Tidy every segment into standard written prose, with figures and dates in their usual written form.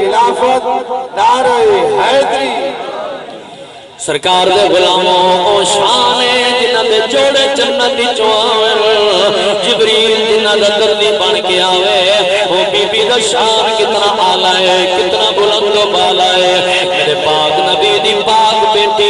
خلافت نعرہ حیدری سرکار دے غلاموں او شان ہے جنہ دے جوڑے جنت دی چوان جبریل جنہ دا دردی بن کے آوے او بی بی دا شان کتنا آلہ ہے کتنا بلند و بالا ہے میرے پاک نبی دی پاک بیٹی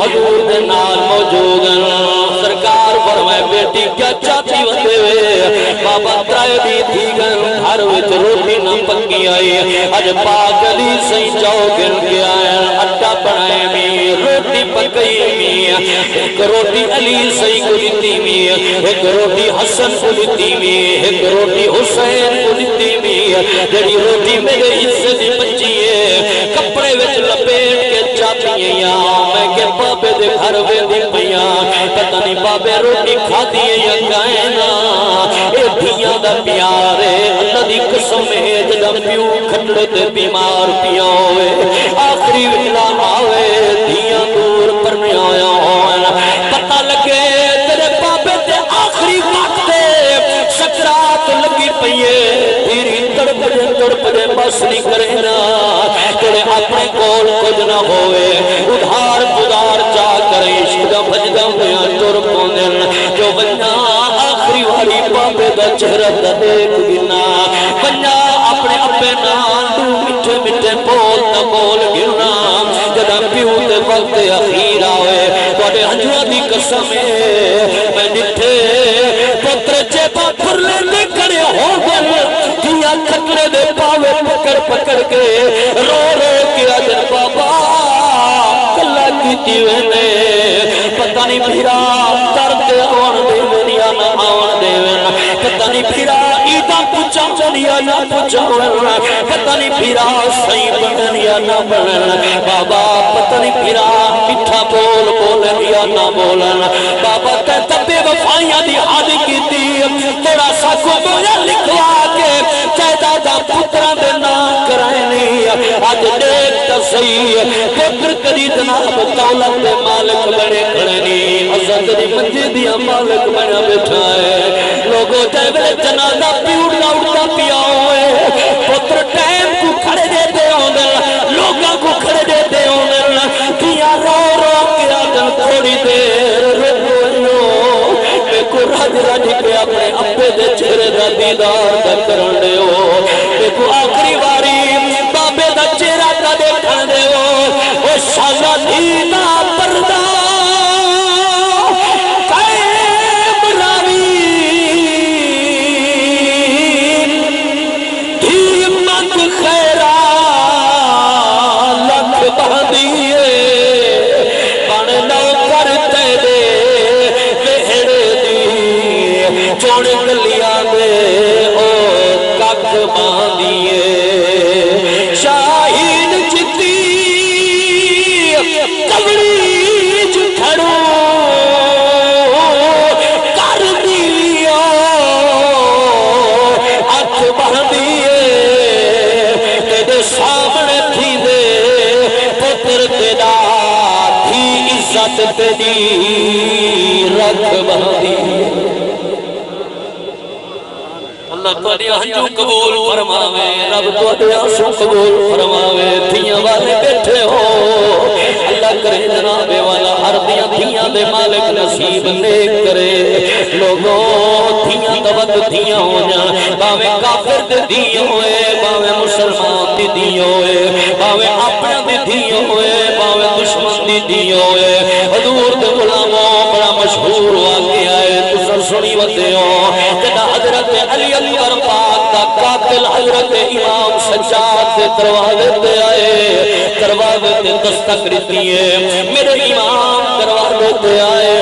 حضور دے نال موجود ہیں سرکار فرمائے بیٹی کیا چاہتی ہوتے ہوئے بابا ترائے دی تھی گن گھر وچ روٹی نہ پکی آئی اج پاک علی سہی جاؤ گر کے آئے اٹا بنائے میں روٹی پکئی میں ایک روٹی علی سہی کو دیتی میں ایک روٹی حسن کو دیتی میں ایک روٹی حسین کو دیتی میں جڑی روٹی میرے حصے دی بچی ہے کپڑے وچ لپیٹ کے چاہتی ہیں یا میں کہ بابے دے گھر وے دی پیاں پتہ نہیں بابے روٹی کھا دیے یا گائنا اے دھیاں دا پیار ہے اللہ دی قسم ہے جدا پیو کھٹڑے تے بیمار پیا ہوئے آخری ویلا آوے دھیاں دور پرنے آیا ہوئے پتہ لگے تیرے بابے تے آخری وقت سکرات لگی پئیے تیری تڑپ دے بس نہیں کرنا تیرے اپنے کول کچھ نہ ہوئے ادھار پدار چاہ کرے عشق دا بجدہ ہویا تر پوندن جو بننا آخری والی بابے دا چہرہ دا دیکھ گنا بننا اپنے اپنے نال مٹھے مٹھے بول تا بول گرنا جدا پیو دے وقت اخیر آوے توڑے ہنجوہ دی قسم ہے میں نٹھے پتر چیپا پھرلے لے کرے ہو گل دیا کھٹلے دے پاوے پکڑ پکڑ کے رو رو کیا جن بابا کلا کی دیونے پتہ نہیں بھیرا درد آن دیونے یا نہ آن دیونے پتہ نہیں بھیرا ایدہ پوچھا چلیا یا پوچھا پتہ نہیں بھیرا صحیح بڑھن یا نہ بڑھن بابا پتہ نہیں بھیرا مٹھا بول بولن یا نہ بولن بابا کہتا بے وفائیاں دی حد کی تھی تھوڑا سا کو مجھے لکھوا کے کہتا دا پتران دے نام کرائے نہیں آج دیکھتا صحیح پتر کری جناب دولت دے مالک بڑے کھڑے نہیں حضرت دی منجی دیا مالک بڑا بیٹھا ہے لوگوں جائے جنازہ پیوڑا اڑتا پیا ہوئے پتر ٹائم کو کھڑے دیتے ہوندر لوگاں کو کھڑے دیتے ہوندر کیا رو رو کیا جن تھوڑی دیر رو میں کو راج راج کے اپنے اپنے دے چہرے دا دیدار دا کرن دے ہو میں کو آخری واری بابے دا چہرہ دا دیکھن دے ہو وہ شازہ دینا پردہ اللہ تواڈے ہنجو قبول فرماوے رب تواڈے آنسو قبول فرماوے دھیاں والے بیٹھے ہو اللہ کرے جناب والا ہر دھیاں دے مالک نصیب نیک کرے لوگوں دھیاں دود دھیاں ہو جان باویں کافر دے دھیاں ہوئے باویں مسلمان دی دھیاں ہوئے باویں اپنے دی دھیاں ہوئے باویں دشمن دی دھیاں ہوئے حضور دے غلاموں بڑا مشہور واقعہ ہے تساں سنی وتے ہو جدا حضرت علی اکبر پاک دا قاتل حضرت امام سجاد دے دروازے تے آئے دروازے تے دستک رہتی ہے میرے امام دروازے تے آئے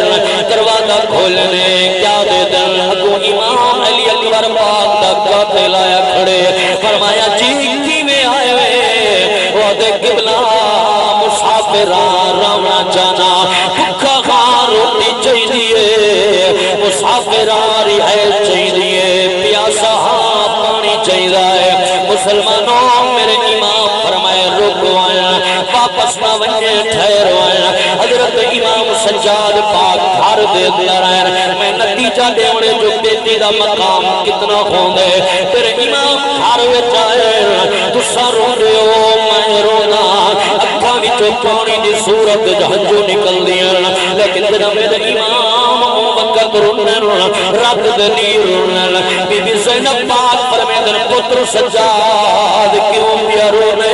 دروازہ کھولنے کیا دے دل ابو امام علی اکبر پاک دا قاتل آیا کھڑے فرمایا جی کی میں آئے ہوئے وہ دے قبلہ مسافران رونا جانا بھکھا خان روٹی چاہیے مسافران رہائش چاہیے پیاسا ہاں پانی چاہیے مسلمانوں میرے امام فرمائے رکو آیا واپس نہ ونجے ٹھہرو آیا حضرت امام سجاد پاک گھر دے اندر ہے میں نتیجہ دیونے جو بیٹی دا مقام کتنا ہوندے تیرے امام گھر وچ آئے تسا رو رہے ہو میں رونا اکھاں وچوں پانی دی صورت جہنجو نکل دیاں لیکن جڑا میرے امام وقت رونے رب دے نہیں رونے بی بی زینب پاک فرمیندن پتر سجاد کیوں پیا رونے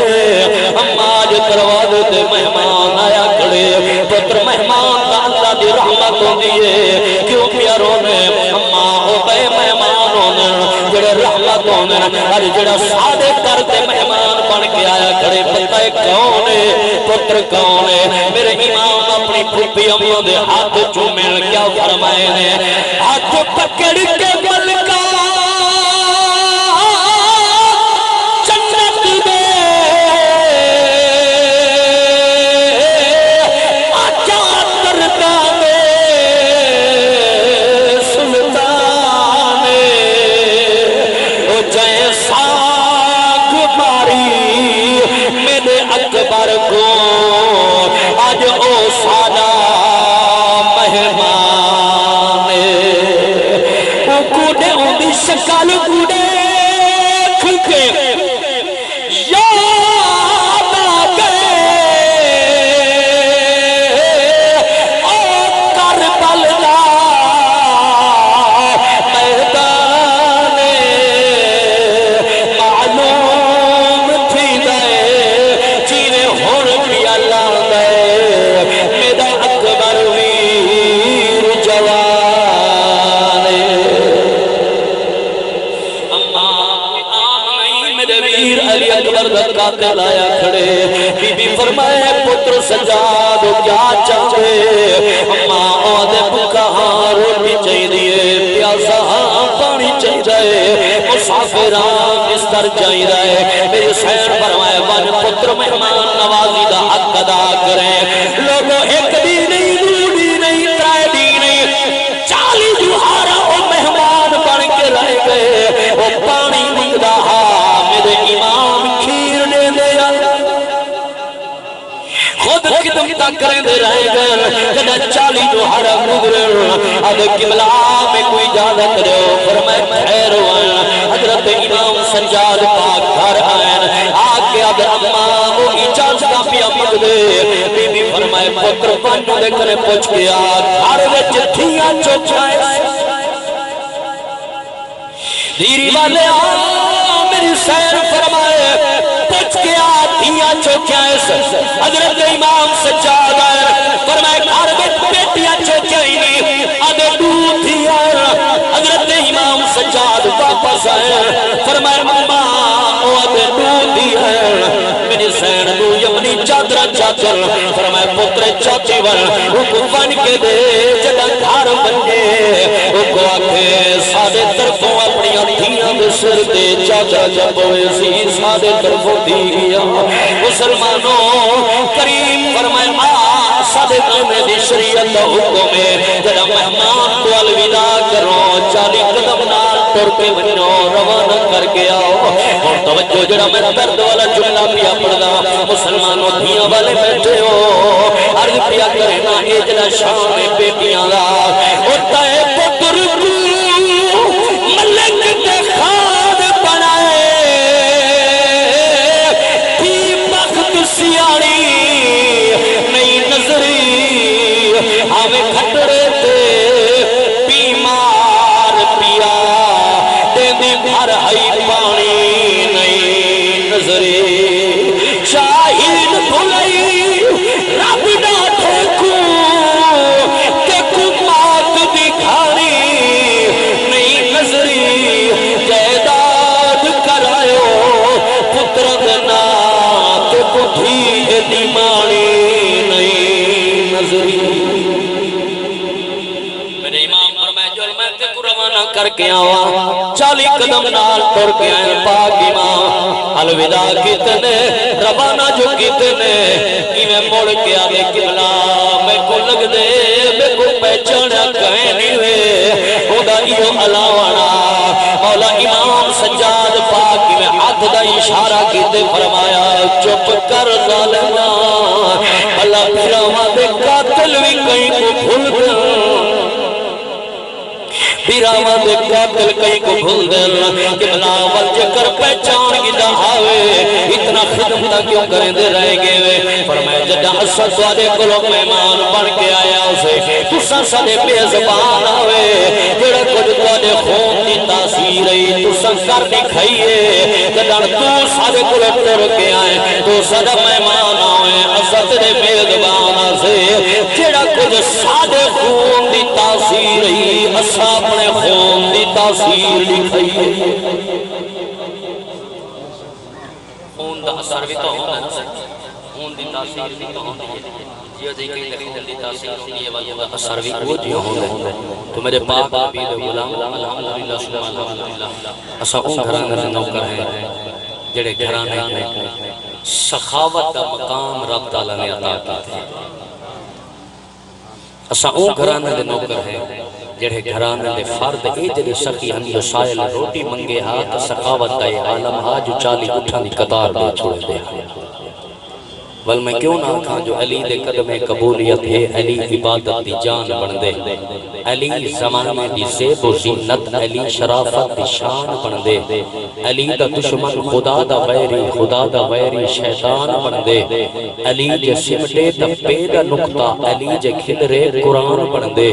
اما اج دروازے تے مہمان آیا کھڑے پتر مہمان دا اللہ دی رحمت ہوندی ہے کیوں پیا رونے اما او بے مہمان ہوندے جڑے رحمت ہوندے اج جڑا سادے گھر تے مہمان بن کے آیا کھڑے پتہ ہے کون ہے پتر کون ہے میرے امام اپنی پھوپھی اماں دے ہاتھ چومن کیا فرمائے نے ہاتھ پکڑ کے بلکا آج او سادہ مہمان او کوڑے ہوں دی شکل کوڑے کھلکے یاد آگئے او کربل دا میدان معلوم تھی دے چینے ہون بھی اللہ دے میرا اکبر ویر جوان اما نہیں میرے ویر علی اکبر دا قاتل آیا کھڑے بی بی فرمائے پتر سجاد کیا چاہے اما آدھے بکا روٹی چاہی دیئے پیاسا پانی چاہی رہے مسافران بستر چاہی رہے میرے سین فرمائے ون پتر مہمان نوازی دا حق ادا کریں لوگوں ایک بھی نہیں دوڑی نہیں ترائے بھی نہیں 40 جوہارا وہ مہمان بن کے رہ گئے وہ پانی نہیں رہا میرے امام کھیر نے دیا خود خدمتہ کریں دے رہ گئے جنہ 40 جوہارا گزرے اب قبلہ میں کوئی اجازت دے فرمائے خیر ہوئے حضرت امام سجاد پاک گھر آئے آگے اب اماں وہ اجازتہ پیا مگدے بی بی فرمائے پتر پانو دے کرے پوچھ گیا گھر وچ تھیاں چوکھائے دیری والے میری سیر فرمائے پوچھ گیا تھیاں چوکھائے حضرت امام سجاد آئے فرمائے گھر وچ بیٹیاں چوکھائے نہیں آدھے دو تھیاں حضرت امام سجاد واپس آئے فرمائے ماما او آدھے دو تھیاں میری سین دو یمنی چادر چادر فرمائے پتر چاچی ور وہ کو بن کے دے جدہ گھر بنگے وہ کو آکھے سادے طرفوں اپنی دھیاں دے سر دے چاچا جبوے سی سادے طرفوں دیا مسلمانوں کریم فرمائے سادے نامے دی شریعت حکم ہے جدہ مہمان کو الوداع کرو 40 قدم نال ٹر کے ونو روانہ کر کے آؤ اور توجہ جڑا میں درد والا جملہ پیا پڑھدا مسلمانوں دھیاں والے بیٹھے ہو عرض پیا کرنا اے جڑا شان بیٹیاں دا ہوتا ہے پتر ملک تے خان بنائے بھی بخت سیاڑی نہیں نظری ہمیں کھٹڑے تے بیمار پیا دے دے گھر ہی پانی نہیں نظری شاہین بھلائی رب ڈاٹھے کو کہ کمات دکھانی نہیں نظری جیداد کرائیو پتر دنا تو کٹھی دیمانی نہیں نظری میرے امام فرمائے جو میں تے کو روانہ کر کے آوا 40 قدم نال ٹر کے آئے پاک امام الوداع کتنے روانہ جو کتنے میں موڑ کے آدھے قبلہ میں کو لگ دے میں کو پہچانا کہیں نہیں ہوئے خدا ایو علاوانہ مولا امام سجاد پاک میں ہاتھ دا اشارہ کیتے فرمایا چپ کر ظالمہ اللہ پھر ہمارے قاتل بھی کہیں کو بھول گئے بیراواں دے قاتل کئی کو بھول دے کہ بلاول جکر پہچان کی دہاوے اتنا خدمت کیوں کریں دے رہ گئے فرمایا جدہ اسد والے کلو مہمان بن کے آیا اسے تسا سدے بے زبان آوے جڑا کچھ والے خون دی تاثیر ہے تسا کر نہیں کھائیے جدہ تو سدے کلو ٹر کے آئے تو سدہ مہمان آوے اسد دے بے زبان سے جڑا کچھ سادے خون دی تاثیر ہے اسا اپنے خون دی تاثیر لکھائیے خون دا اثر بھی تو ہونا ہے خون دی تاثیر بھی تو ہونا ہے یہ دیکھیں کہ خون دی تاثیر ہوئی ہے وجہ اثر بھی وہ جو ہونا ہے تو میرے پاک نبی دے غلام الحمدللہ سبحان الحمدللہ اسا اون گھرانے دے نوکر ہیں جڑے گھرانے میں سخاوت کا مقام رب تعالیٰ نے عطا کیا اسا اون گھرانے دے نوکر ہیں جڑے گھرانے دے فرد اے جڑے سخی ہم جو سائل روٹی منگے ہاں تو سخاوت کا یہ عالم ہاں جو چالی اٹھا دی قطار دے چھوڑ دے بل میں کیوں نہ کھاں جو علی دے قدم قبولیت ہے علی عبادت دی جان بن دے علی زمانے دی زیب و زینت علی شرافت دی شان بن دے علی دا دشمن خدا دا غیری خدا دا غیری شیطان بن دے علی جے سمٹے دا پیدا نکتا علی جے کھلرے قرآن بن دے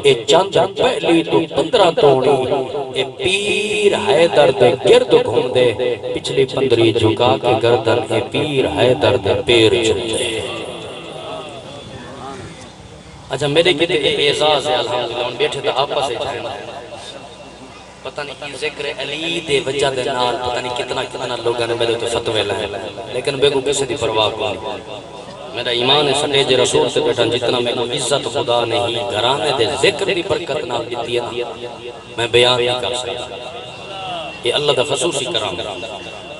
اے چند پہلی تو 15 توڑی اے پیر حیدر دے گرد گھوم دے پچھلی 15 جھکا کے گردن اے پیر حیدر دے پیر چلتے اچھا میرے کتے اعزاز ہے الحمدللہ ان بیٹھے تھا آپس سے جائیں پتہ نہیں کی ذکر علی دے وجہ دے نال پتہ نہیں کتنا لوگاں نے میرے تو فتوے لائے لیکن بے کو کسی دی پرواہ کوئی میرا ایمان ہے سٹیج رسول سے بیٹھا جتنا میں کو عزت خدا نے ہی گھرانے دے ذکر دی برکت نال دیتی ہے میں بیان نہیں کر سکتا یہ اللہ دا خصوصی کرام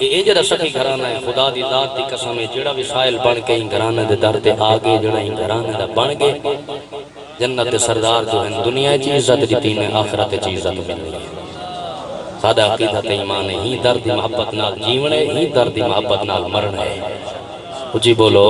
یہ جڑا سخی گھرانا ہے خدا دی ذات دی قسم ہے جڑا بھی سائل بن کے ہی گھرانے دے در تے آگے جڑا ہی گھرانے دا بن گئے جنت سردار جو ہیں دنیا چی عزت دیتی میں آخرت چی عزت ملنی ہے سادہ عقیدت ایمان ہے ہی درد محبت نال جیونے ہی درد محبت نال مرنے اجی بولو